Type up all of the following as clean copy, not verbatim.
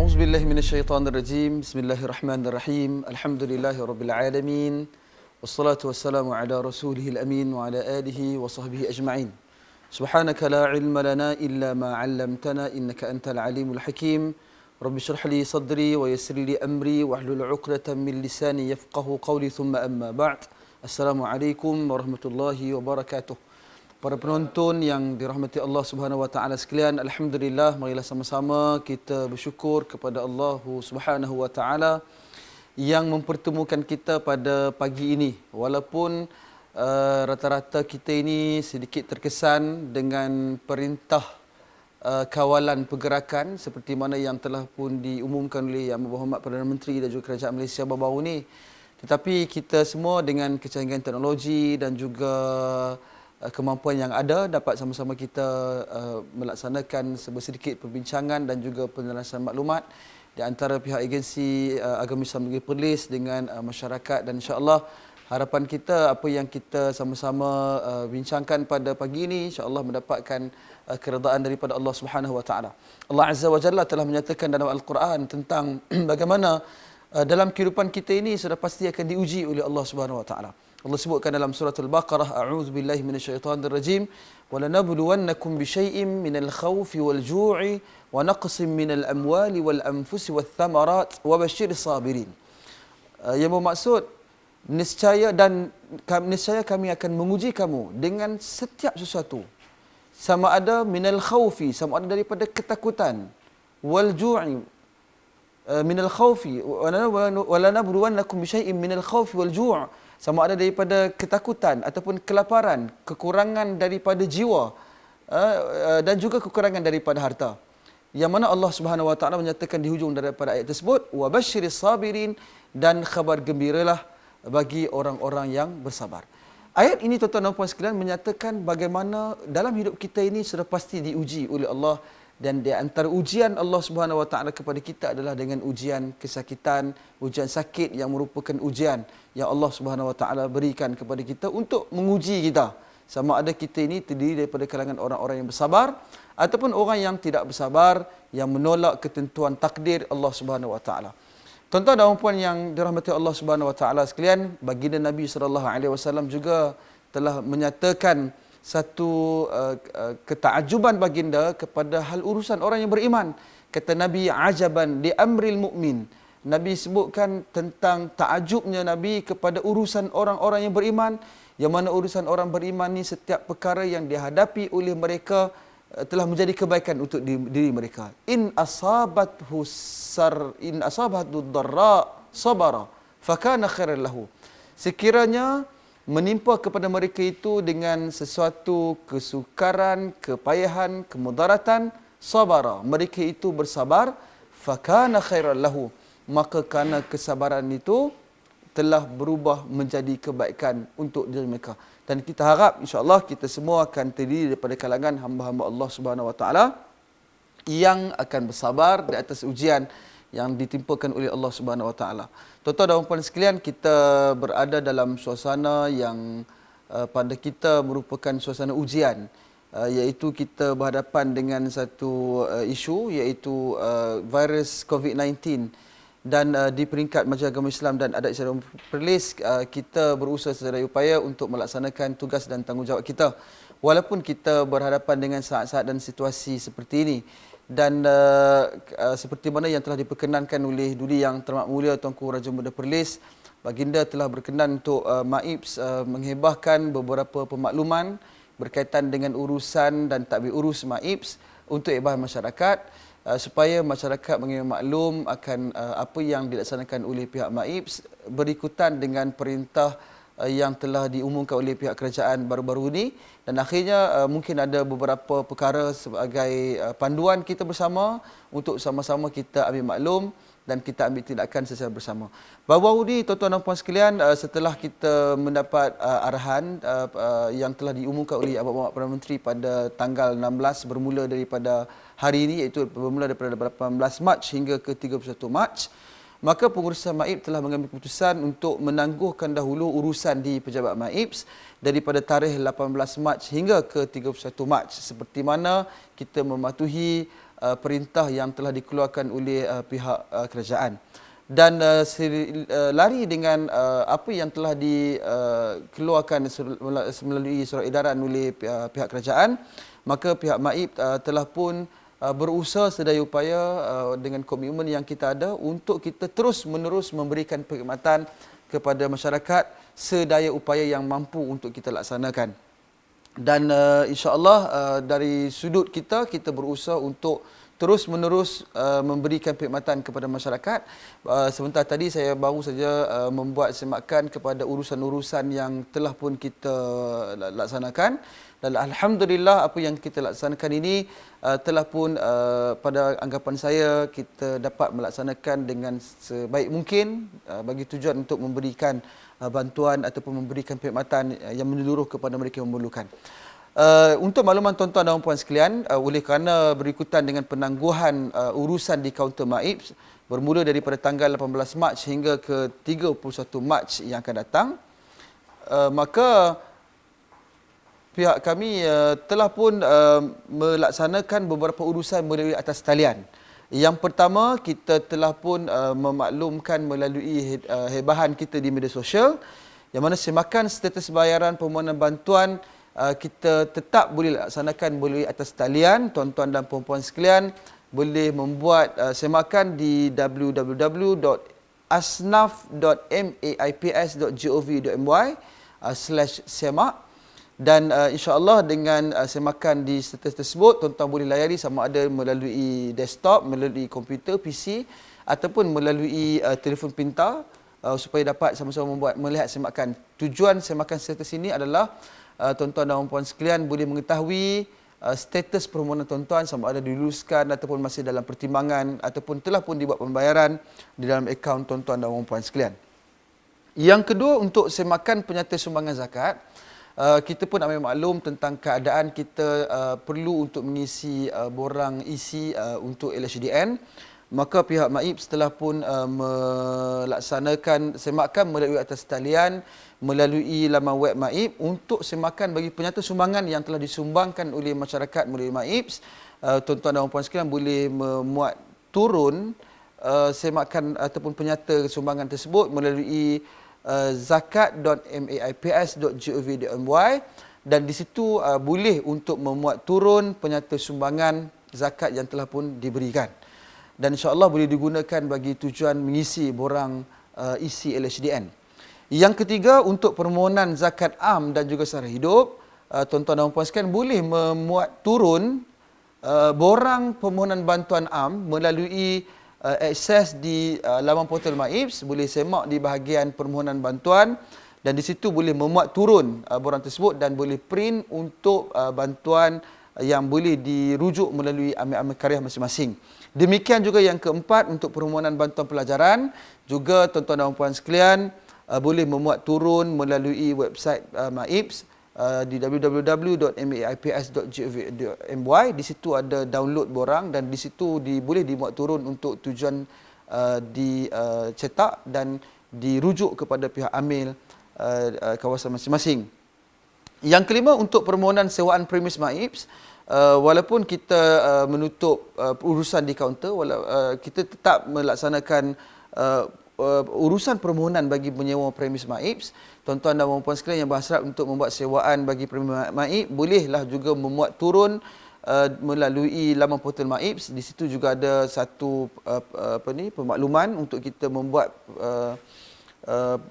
أعوذ بالله من الشيطان الرجيم بسم الله الرحمن الرحيم الحمد لله رب العالمين والصلاة والسلام على رسوله الأمين وعلى آله وصحبه أجمعين سبحانك لا علم لنا إلا ما علمتنا إنك أنت العليم الحكيم رب اشرح لي صدري ويسر لي أمري واحلل عقدة من لساني يفقه قولي ثم أما بعد السلام عليكم ورحمة الله وبركاته. Para penonton yang dirahmati Allah Subhanahu wa taala sekalian, alhamdulillah, marilah sama-sama kita bersyukur kepada Allah Subhanahu wa taala yang mempertemukan kita pada pagi ini. Walaupun rata-rata kita ini sedikit terkesan dengan perintah kawalan pergerakan seperti mana yang telah pun diumumkan oleh Yang Berhormat Perdana Menteri dan juga Kerajaan Malaysia baru-baru ini. Tetapi kita semua dengan kecanggihan teknologi dan juga kemampuan yang ada dapat sama-sama kita melaksanakan sedikit perbincangan dan juga penyelesaian maklumat di antara pihak agensi agama Islam Negeri Perlis dengan masyarakat, dan insya-Allah harapan kita apa yang kita sama-sama bincangkan pada pagi ini insya-Allah mendapatkan keredaan daripada Allah Subhanahu wa taala. Allah Azza wa Jalla telah menyatakan dalam Al-Quran tentang bagaimana dalam kehidupan kita ini sudah pasti akan diuji oleh Allah Subhanahu wa taala. Allah sebutkan dalam surah Al-Baqarah, a'udzu billahi minasyaitonir rajim, wa lanabluwannakum bisyai'in minal khawfi wal ju'i wa naqsin minal amwali wal anfusi wath thamarat wa basyiris sabirin. Yang bermaksud niscaya kami akan menguji kamu dengan setiap sesuatu, sama ada minal khawfi, sama ada daripada ketakutan, wal ju'i minal khawfi wa lanabluwannakum bisyai'in minal khawfi wal ju', sama ada daripada ketakutan ataupun kelaparan, kekurangan daripada jiwa dan juga kekurangan daripada harta. Yang mana Allah Subhanahu wa taala menyatakan di hujung daripada ayat tersebut, wa basyiris sabirin, dan khabar gembiralah bagi orang-orang yang bersabar. Ayat ini tuan-tuan dan puan sekalian menyatakan bagaimana dalam hidup kita ini sudah pasti diuji oleh Allah, dan di antara ujian Allah Subhanahu wa taala kepada kita adalah dengan ujian kesakitan, ujian sakit yang merupakan ujian yang Allah Subhanahu wa taala berikan kepada kita untuk menguji kita sama ada kita ini terdiri daripada kalangan orang-orang yang bersabar ataupun orang yang tidak bersabar, yang menolak ketentuan takdir Allah Subhanahu wa taala. Tuan-tuan dan puan yang dirahmati Allah Subhanahu wa taala sekalian, baginda Nabi sallallahu alaihi wasallam juga telah menyatakan satu ketakjuban baginda kepada hal urusan orang yang beriman. Kata Nabi, ajaban li amril mu'min. Nabi sebutkan tentang takjubnya Nabi kepada urusan orang-orang yang beriman, yang mana urusan orang beriman ni setiap perkara yang dihadapi oleh mereka telah menjadi kebaikan untuk diri mereka. In asabathu dharra sabara fakana khairan lahu. Sekiranya menimpa kepada mereka itu dengan sesuatu kesukaran, kepayahan, kemudaratan, sabara, mereka itu bersabar, fakana khairan lahu, maka kerana kesabaran itu telah berubah menjadi kebaikan untuk diri mereka. Dan kita harap insya-Allah kita semua akan terdiri daripada kalangan hamba-hamba Allah Subhanahu wa taala yang akan bersabar di atas ujian yang ditimpakan oleh Allah Subhanahu wa taala. Tuan-tuan dan puan sekalian, kita berada dalam suasana yang pada kita merupakan suasana ujian, iaitu kita berhadapan dengan satu isu, iaitu virus COVID-19. Dan di peringkat Majlis Agama Islam dan Adat Istiadat Perlis, kita berusaha sedaya upaya untuk melaksanakan tugas dan tanggungjawab kita walaupun kita berhadapan dengan saat-saat dan situasi seperti ini. Dan seperti mana yang telah diperkenankan oleh Duli Yang Terhormat Mulia Tuanku Raja Muda Perlis, baginda telah berkenan untuk MAIPS menghebahkan beberapa pemakluman berkaitan dengan urusan dan tadbir urus MAIPS untuk ibadah masyarakat, supaya masyarakat mengambil maklum akan apa yang dilaksanakan oleh pihak MAIPS berikutan dengan perintah yang telah diumumkan oleh pihak kerajaan baru-baru ini. Dan akhirnya mungkin ada beberapa perkara sebagai panduan kita bersama untuk sama-sama kita ambil maklum dan kita ambil tindakan secara bersama. Baru-baru ini tuan-tuan dan puan sekalian, setelah kita mendapat arahan yang telah diumumkan oleh Yang Berhormat Perdana Menteri pada tanggal 16 bermula daripada hari ini, iaitu bermula daripada 18 Mac hingga ke 31 Mac, maka pengurusan MAIPS telah mengambil keputusan untuk menangguhkan dahulu urusan di pejabat MAIPS daripada tarikh 18 Mac hingga ke 31 Mac, seperti mana kita mematuhi perintah yang telah dikeluarkan oleh pihak kerajaan. Dan lari dengan apa yang telah dikeluarkan melalui surat edaran oleh pihak kerajaan, maka pihak MAIP telah pun berusaha sedaya upaya dengan komitmen yang kita ada untuk kita terus menerus memberikan perkhidmatan kepada masyarakat sedaya upaya yang mampu untuk kita laksanakan. Dan insya-Allah dari sudut kita berusaha untuk terus menerus memberikan perkhidmatan kepada masyarakat. Sebentar tadi saya baru saja membuat semakan kepada urusan-urusan yang telah pun kita laksanakan. Dan alhamdulillah apa yang kita laksanakan ini telah pun pada anggapan saya kita dapat melaksanakan dengan sebaik mungkin bagi tujuan untuk memberikan bantuan ataupun memberikan perkhidmatan yang menyeluruh kepada mereka yang memerlukan. Untuk makluman tuan-tuan dan puan sekalian, oleh kerana berikutan dengan penangguhan urusan di kaunter MAIP bermula daripada tanggal 18 Mac hingga ke 31 Mac yang akan datang, maka pihak kami telah pun melaksanakan beberapa urusan melalui atas talian. Yang pertama, kita telah pun memaklumkan melalui hebahan kita di media sosial, yang mana semakan status bayaran permohonan bantuan kita tetap boleh laksanakan melalui atas talian. Tuan-tuan dan puan-puan sekalian boleh membuat semakan di www.asnaf.maips.gov.my/semak. Dan insya-Allah dengan semakan di status tersebut, tuan-tuan boleh layari sama ada melalui desktop, melalui komputer, PC ataupun melalui telefon pintar supaya dapat sama-sama melihat semakan. Tujuan semakan status ini adalah tuan-tuan dan puan sekalian boleh mengetahui status permohonan tuan-tuan sama ada diluluskan ataupun masih dalam pertimbangan ataupun telah pun dibuat pembayaran di dalam akaun tuan-tuan dan puan sekalian. Yang kedua, untuk semakan penyata sumbangan zakat, kita pun ambil maklum tentang keadaan kita perlu untuk mengisi borang isi untuk LHDN. Maka pihak MAIP setelah pun melaksanakan semakan melalui atas talian, melalui laman web MAIP untuk semakan bagi penyata sumbangan yang telah disumbangkan oleh masyarakat melalui MAIP. Tuan-tuan dan puan sekalian boleh memuat turun semakan ataupun penyata sumbangan tersebut melalui zakat.maips.gov.my, dan di situ boleh untuk memuat turun penyata sumbangan zakat yang telah pun diberikan. Dan insya-Allah boleh digunakan bagi tujuan mengisi borang isi LHDN. Yang ketiga, untuk permohonan zakat am dan juga sara hidup, tuan-tuan dan puan sekalian boleh memuat turun borang permohonan bantuan am melalui akses di laman portal MAIPS. Boleh semak di bahagian permohonan bantuan dan di situ boleh memuat turun borang tersebut dan boleh print untuk bantuan yang boleh dirujuk melalui amil-amil karya masing-masing. Demikian juga yang keempat, untuk permohonan bantuan pelajaran juga tuan-tuan dan puan sekalian boleh memuat turun melalui website MAIPS di www.maips.gov.my. Di situ ada download borang dan di situ boleh dimuat turun untuk tujuan dicetak dan dirujuk kepada pihak amil kawasan masing-masing. Yang kelima, untuk permohonan sewaan premis MAIPS, walaupun kita menutup urusan di kaunter, kita tetap melaksanakan urusan permohonan bagi menyewa premis MAIPS. Tuan-tuan dan puan sekalian yang berhasrat untuk membuat sewaan bagi premis MAIPS, bolehlah juga memuat turun melalui laman portal MAIPS. Di situ juga ada satu pemakluman untuk kita membuat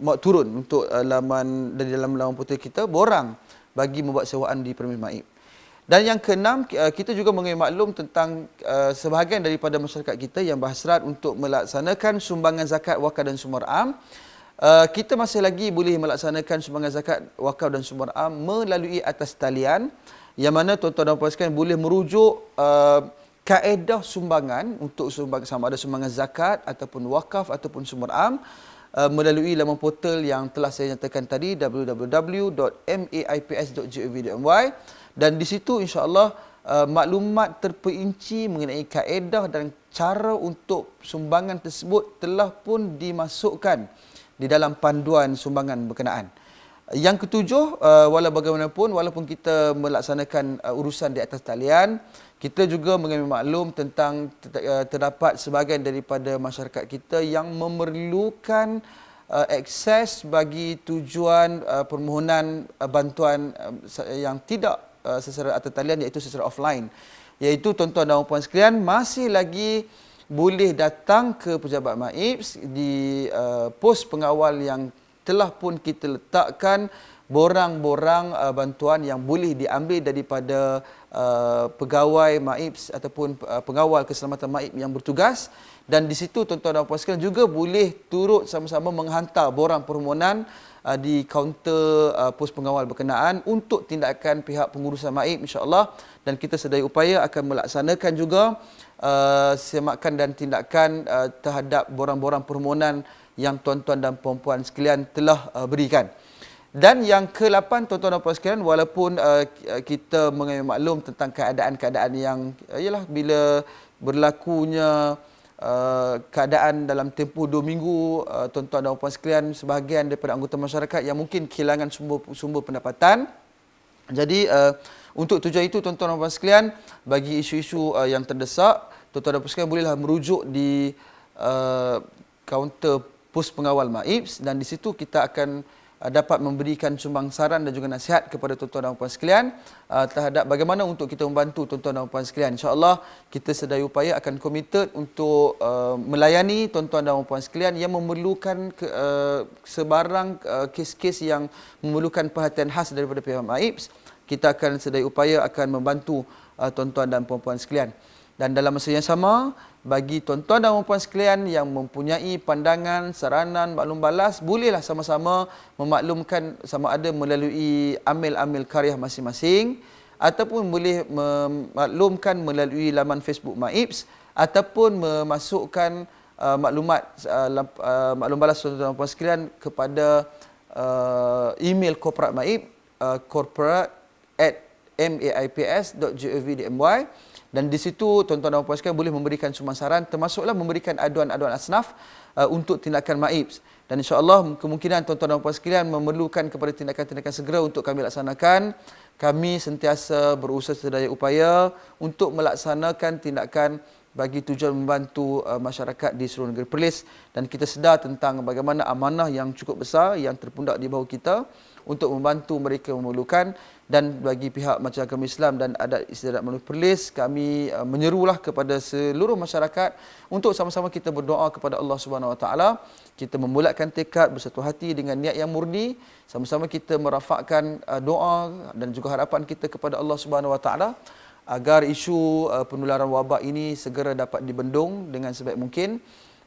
muat turun untuk laman dari dalam laman portal kita borang bagi membuat sewaan di premis MAIPS. Dan yang keenam, kita juga mengambil maklum tentang sebahagian daripada masyarakat kita yang berhasrat untuk melaksanakan sumbangan zakat, wakaf dan sumber am. Kita masih lagi boleh melaksanakan sumbangan zakat, wakaf dan sumber am melalui atas talian, yang mana tuan-tuan dan puan sekalian boleh merujuk kaedah sumbangan untuk sama ada sumbangan zakat ataupun wakaf ataupun sumber am melalui laman portal yang telah saya nyatakan tadi, www.maips.gov.my. Dan di situ insya-Allah maklumat terperinci mengenai kaedah dan cara untuk sumbangan tersebut telah pun dimasukkan di dalam panduan sumbangan berkenaan. Yang ketujuh, walau bagaimanapun, walaupun kita melaksanakan urusan di atas talian, kita juga mengambil maklum tentang terdapat sebahagian daripada masyarakat kita yang memerlukan akses bagi tujuan permohonan bantuan yang tidak secara atas talian, iaitu secara offline. Iaitu tuan-tuan dan puan sekalian, masih lagi boleh datang ke pejabat MAIPS di pos pengawal yang telah pun kita letakkan borang-borang bantuan yang boleh diambil daripada pegawai MAIPS ataupun pengawal keselamatan MAIP yang bertugas. Dan di situ tuan-tuan dan puan sekalian juga boleh turut sama-sama menghantar borang permohonan di kaunter pos pengawal berkenaan untuk tindakan pihak pengurusan MAIP, insya-Allah. Dan kita sedaya upaya akan melaksanakan juga semakan dan tindakan terhadap borang-borang permohonan yang tuan-tuan dan puan-puan sekalian telah berikan. Dan yang ke-8, tuan-tuan dan puan sekalian, walaupun kita mengambil maklum tentang keadaan-keadaan yang ialah bila berlakunya keadaan dalam tempoh 2 minggu, tuan-tuan dan puan sekalian, sebahagian daripada anggota masyarakat yang mungkin kehilangan sumber pendapatan. Jadi untuk tujuan itu, tuan-tuan dan puan sekalian, bagi isu-isu yang terdesak, tuan-tuan dan puan sekalian bolehlah merujuk di kaunter pos pengawal MAIPS, dan di situ kita akan dapat memberikan sumbang saran dan juga nasihat kepada tuan-tuan dan puan sekalian terhadap bagaimana untuk kita membantu tuan-tuan dan puan sekalian. InsyaAllah kita sedaya upaya akan komited untuk melayani tuan-tuan dan puan sekalian yang memerlukan sebarang kes-kes yang memerlukan perhatian khas daripada pihak MAIPS. Kita akan sedaya upaya akan membantu tuan-tuan dan puan-puan sekalian. Dan dalam masa yang sama, bagi tuan-tuan dan puan sekalian yang mempunyai pandangan, saranan, maklum balas, bolehlah sama-sama memaklumkan sama ada melalui amil-amil karya masing-masing, ataupun boleh memaklumkan melalui laman Facebook MAIPS, ataupun memasukkan maklum balas tuan-tuan dan puan sekalian kepada email korporat MAIP, corporate@maips.gov.my. Dan di situ tuan-tuan dan puan sekalian boleh memberikan sumbang saran, termasuklah memberikan aduan-aduan asnaf untuk tindakan MAIPS. Dan insya-Allah kemungkinan tuan-tuan dan puan sekalian memerlukan kepada tindakan-tindakan segera untuk kami laksanakan. Kami sentiasa berusaha sedaya upaya untuk melaksanakan tindakan bagi tujuan membantu masyarakat di seluruh negeri Perlis, dan kita sedar tentang bagaimana amanah yang cukup besar yang terpundak di bahu kita untuk membantu mereka memerlukan. Dan bagi pihak Majlis Agama Islam dan Adat Istiadat Melayu Perlis, kami menyerulah kepada seluruh masyarakat untuk sama-sama kita berdoa kepada Allah Subhanahu Wa Taala. Kita membulatkan tekad bersatu hati dengan niat yang murni, sama-sama kita merafakkan doa dan juga harapan kita kepada Allah Subhanahu Wa Taala agar isu penularan wabak ini segera dapat dibendung dengan sebaik mungkin,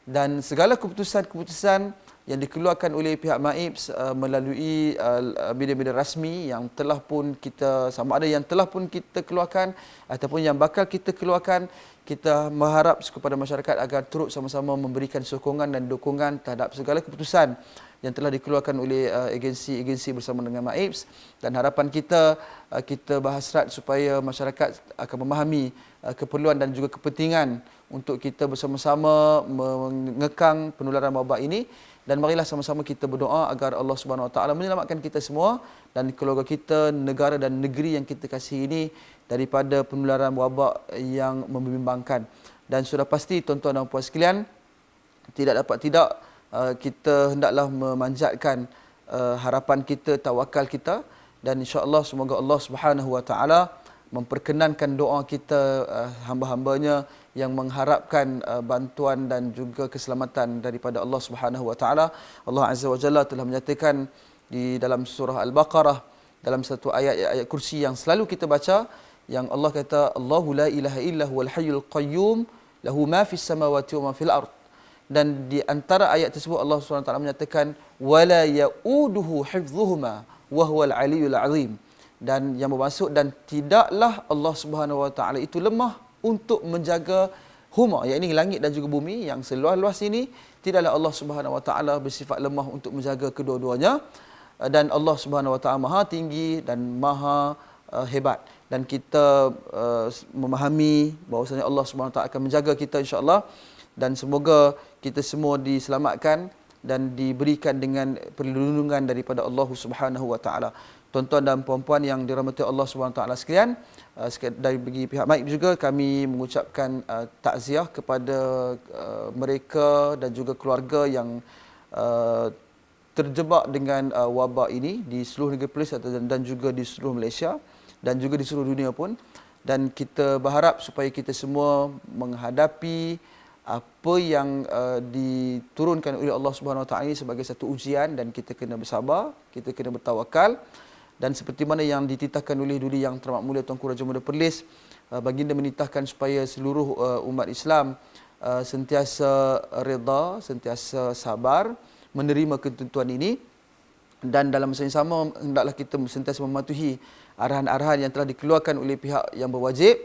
dan segala keputusan-keputusan yang dikeluarkan oleh pihak MAIPS melalui media-media rasmi yang telah pun kita, sama ada yang telah pun kita keluarkan ataupun yang bakal kita keluarkan, kita mengharap kepada masyarakat agar turut sama-sama memberikan sokongan dan dukungan terhadap segala keputusan yang telah dikeluarkan oleh agensi-agensi bersama dengan MAIPS. Dan harapan kita, kita berhasrat supaya masyarakat akan memahami keperluan dan juga kepentingan untuk kita bersama-sama mengekang penularan wabak ini. Dan marilah sama-sama kita berdoa agar Allah Subhanahu Wa Taala menyelamatkan kita semua dan keluarga kita, negara dan negeri yang kita kasihi ini daripada penularan wabak yang membimbangkan. Dan sudah pasti tuan-tuan dan puan sekalian, tidak dapat tidak kita hendaklah memanjatkan harapan kita, tawakal kita, dan insya-Allah semoga Allah Subhanahu Wa Taala memperkenankan doa kita, hamba-hambanya yang mengharapkan bantuan dan juga keselamatan daripada Allah Subhanahu Wa Taala. Allah Azza wa Jalla telah menyatakan di dalam surah Al-Baqarah, dalam satu ayat kursi yang selalu kita baca, yang Allah kata, Allahu la ilaha illa huwal hayyul qayyum lahu ma fis samawati wa ma fil ard. Dan di antara ayat tersebut Allah Subhanahu Wa Taala menyatakan wala yauduhu hifdhuhuma wa huwal aliyyul azim. Dan yang bermaksud, dan tidaklah Allah Subhanahu Wa Taala itu lemah untuk menjaga huma, iaitu langit dan juga bumi yang seluas-luas ini, tidaklah Allah Subhanahu Wa Taala bersifat lemah untuk menjaga kedua-duanya. Dan Allah Subhanahu Wa Taala maha tinggi dan maha hebat, dan kita memahami bahawasanya Allah Subhanahu Wa Taala akan menjaga kita insya-Allah. Dan semoga kita semua diselamatkan dan diberikan dengan perlindungan daripada Allah Subhanahu wa taala. Tuan-tuan dan puan-puan yang dirahmati Allah Subhanahu wa taala sekalian, dari bagi pihak MAIP juga kami mengucapkan takziah kepada mereka dan juga keluarga yang terjebak dengan wabak ini di seluruh negeri Perlis dan juga di seluruh Malaysia dan juga di seluruh dunia pun. Dan kita berharap supaya kita semua menghadapi apa yang diturunkan oleh Allah Subhanahu Wa Taala ini sebagai satu ujian, dan kita kena bersabar, kita kena bertawakal. Dan seperti mana yang dititahkan oleh Duli Yang Teramat Mulia Tuanku Raja Muda Perlis, baginda menitahkan supaya seluruh umat Islam sentiasa reda, sentiasa sabar menerima ketentuan ini, dan dalam masa yang sama hendaklah kita sentiasa mematuhi arahan-arahan yang telah dikeluarkan oleh pihak yang berwajib.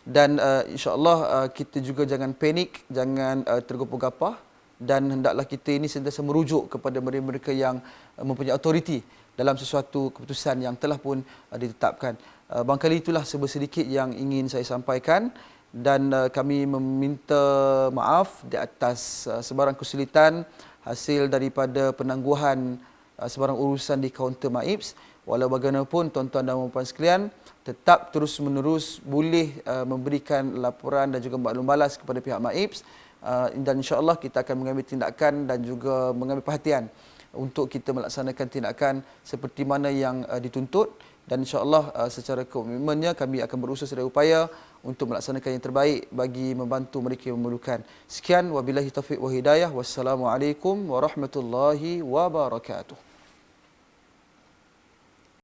Dan insya-Allah kita juga jangan panik, jangan tergopoh-gapoh, dan hendaklah kita ini sentiasa merujuk kepada mereka-mereka yang mempunyai autoriti dalam sesuatu keputusan yang telah pun ditetapkan. Barangkali itulah sedikit yang ingin saya sampaikan, dan kami meminta maaf di atas sebarang kesulitan hasil daripada penangguhan sebarang urusan di kaunter MAIPS. Walau bagaimanapun tuan-tuan dan puan-puan sekalian, tetap terus-menerus boleh memberikan laporan dan juga maklum balas kepada pihak MAIPS, dan insya-Allah kita akan mengambil tindakan dan juga mengambil perhatian untuk kita melaksanakan tindakan seperti mana yang dituntut, dan insya-Allah secara komitmennya kami akan berusaha sedaya upaya untuk melaksanakan yang terbaik bagi membantu mereka yang memerlukan. Sekian, wabillahi taufiq wa hidayah. Wassalamualaikum warahmatullahi wabarakatuh.